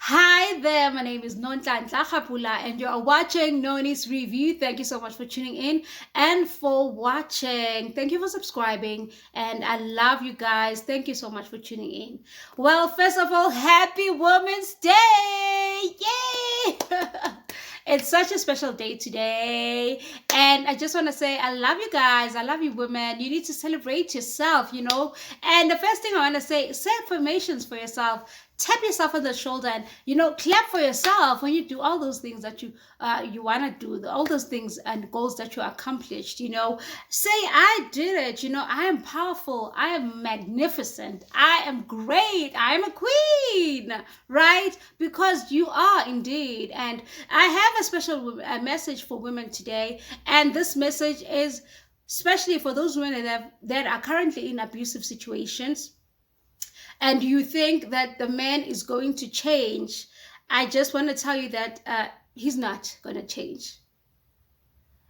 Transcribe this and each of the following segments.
Hi there, my name is Nonhlanhla Khapula and you are watching Noni's Review. Thank you so much for tuning in and for watching. Thank you for subscribing and I love you guys. Thank you so much for tuning in. Well, first of all, happy Women's Day! Yay! It's such a special day today. And I just want to say, I love you guys. I love you, women. You need to celebrate yourself. And the first thing I want to say, set affirmations for yourself. Tap yourself on the shoulder and clap for yourself when you do all those things that you want to do, all those things and goals that you accomplished. Say I did it. I am powerful, I am magnificent, I am great, I am a queen, right? Because you are indeed. And I have a special message for women today, and this message is especially for those women that are currently in abusive situations and you think that the man is going to change. I just want to tell you that he's not going to change.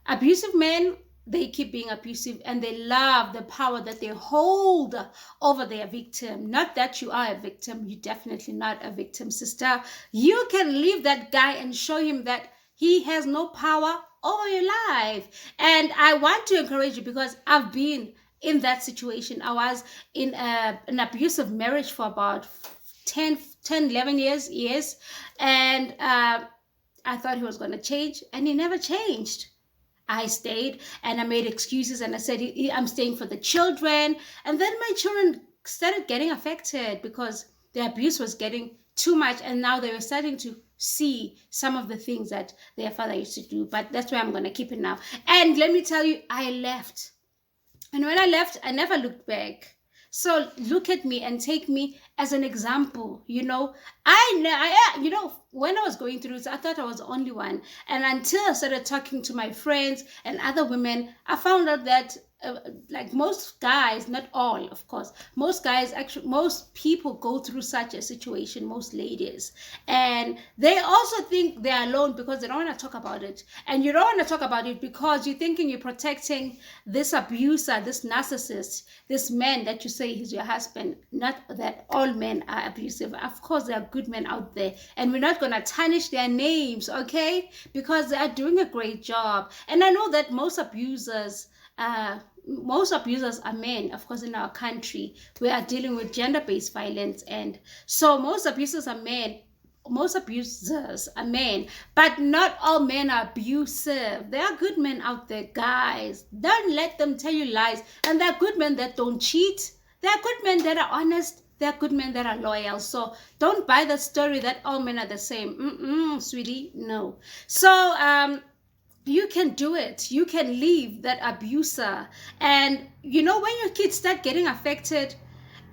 Abusive men, they keep being abusive and they love the power that they hold over their victim. Not that you are a victim. You're definitely not a victim, sister. You can leave that guy and show him that he has no power over your life. And I want to encourage you because I've been in that situation. I was in an abusive marriage for about 10, 11 years. And I thought he was going to change, and he never changed. I stayed and I made excuses and I said, I'm staying for the children. And then my children started getting affected because the abuse was getting too much. And now they were starting to see some of the things that their father used to do. But that's where I'm going to keep it now. And let me tell you, I left. And when I left, I never looked back. So look at me and take me as an example. When I was going through this, I thought I was the only one. And until I started talking to my friends and other women, I found out that like most guys, not all, of course, most guys, actually, most people go through such a situation, most ladies. And they also think they're alone because they don't want to talk about it. And you don't want to talk about it because you're thinking you're protecting this abuser, this narcissist, this man that you say is your husband. Not that all men are abusive. Of course, there are good men out there. And we're not going to tarnish their names, okay? Because they are doing a great job. And I know that most abusers are men. Of course, in our country we are dealing with gender-based violence, and so most abusers are men, but not all men are abusive. There are good men out there, guys. Don't let them tell you lies. And there are good men that don't cheat. There are good men that are honest. There are good men that are loyal. So don't buy the story that all men are the same. Sweetie, no. So you can do it. You can leave that abuser. And when your kids start getting affected,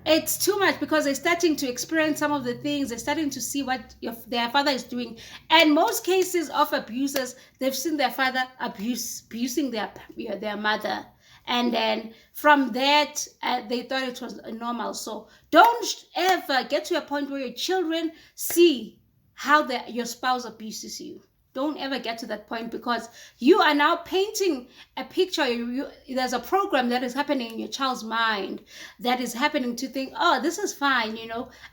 it's too much because they're starting to experience some of the things. They're starting to see what their father is doing. And most cases of abusers, they've seen their father abusing their mother. And then from that, they thought it was normal. So don't ever get to a point where your children see how your spouse abuses you. Don't ever get to that point because you are now painting a picture. There's a program that is happening in your child's mind that is happening to think, oh, this is fine.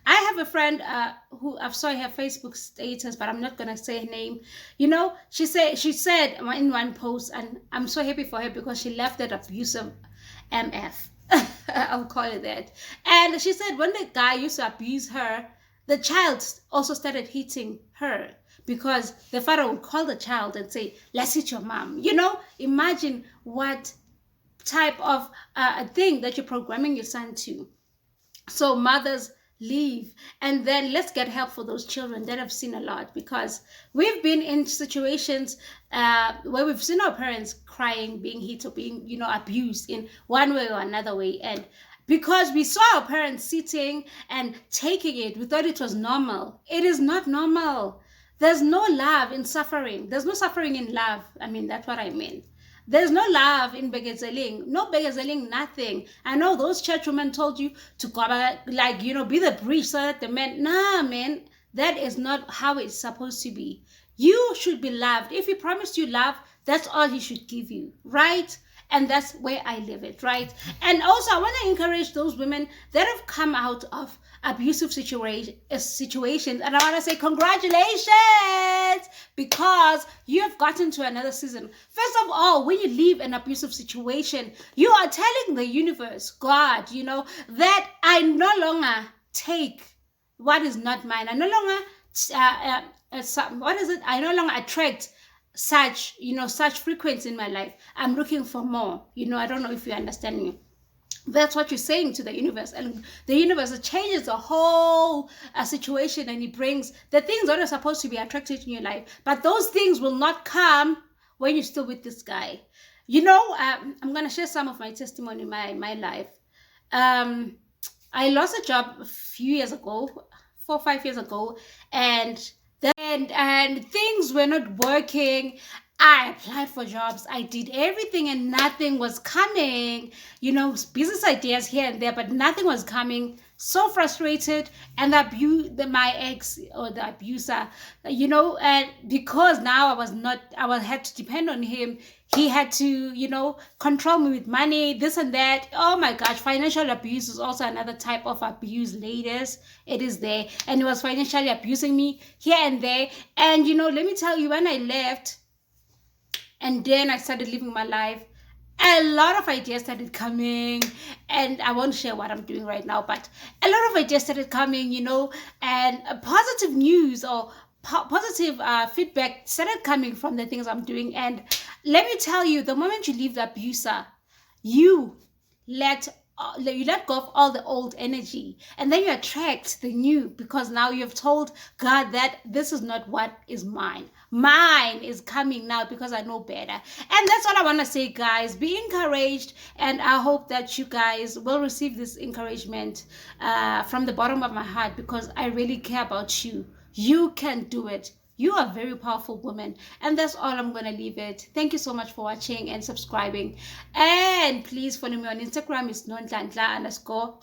I have a friend who I've saw her Facebook status, but I'm not going to say her name. She said in one post, and I'm so happy for her because she left that abusive MF. I'll call it that. And she said when the guy used to abuse her, the child also started hitting her because the father would call the child and say, let's hit your mom. Imagine what type of thing that you're programming your son to. So mothers, leave, and then let's get help for those children that have seen a lot, because we've been in situations where we've seen our parents crying, being hit, or being abused in one way or another way. And because we saw our parents sitting and taking it, we thought it was normal. It is not normal. There's no love in suffering. There's no suffering in love. That's what I mean. There's no love in begezeling. No begezeling, nothing. I know those church women told you to go back, be the bridge so that the men. Nah, man. That is not how it's supposed to be. You should be loved. If he promised you love, that's all he should give you, right? and that's where I live it, right? And also, I want to encourage those women that have come out of abusive situations, and I want to say congratulations, because you have gotten to another season. First of all, when you leave an abusive situation, you are telling the universe, God, that I no longer take what is not mine. I no longer what is it? I no longer attract such frequency in my life. I'm looking for more. I don't know if you understand me. That's what you're saying to the universe, and the universe changes the whole situation, and it brings the things that are supposed to be attracted in your life, but those things will not come when you're still with this guy. I'm going to share some of my testimony in my life. I lost a job a few years ago, 4 or 5 years ago, and things were not working. I applied for jobs. I did everything and nothing was coming. Business ideas here and there, but nothing was coming. So frustrated, and my ex, or the abuser, and because now I had to depend on him. He had to, control me with money, this and that. Oh my gosh, financial abuse is also another type of abuse, ladies. It is there, and he was financially abusing me here and there. And let me tell you, when I left, and then I started living my life, a lot of ideas started coming, and I won't share what I'm doing right now, but a lot of ideas started coming, and positive news or positive feedback started coming from the things I'm doing. And let me tell you, the moment you leave the abuser, you let go of all the old energy, and then you attract the new, because now you've told God that this is not what is mine. Mine is coming now because I know better. And that's all I want to say, guys. Be encouraged, and I hope that you guys will receive this encouragement from the bottom of my heart, because I really care about you. You can do it. You are a very powerful woman. And that's all I'm going to leave it. Thank you so much for watching and subscribing. And please follow me on Instagram. It's nontlanhla_.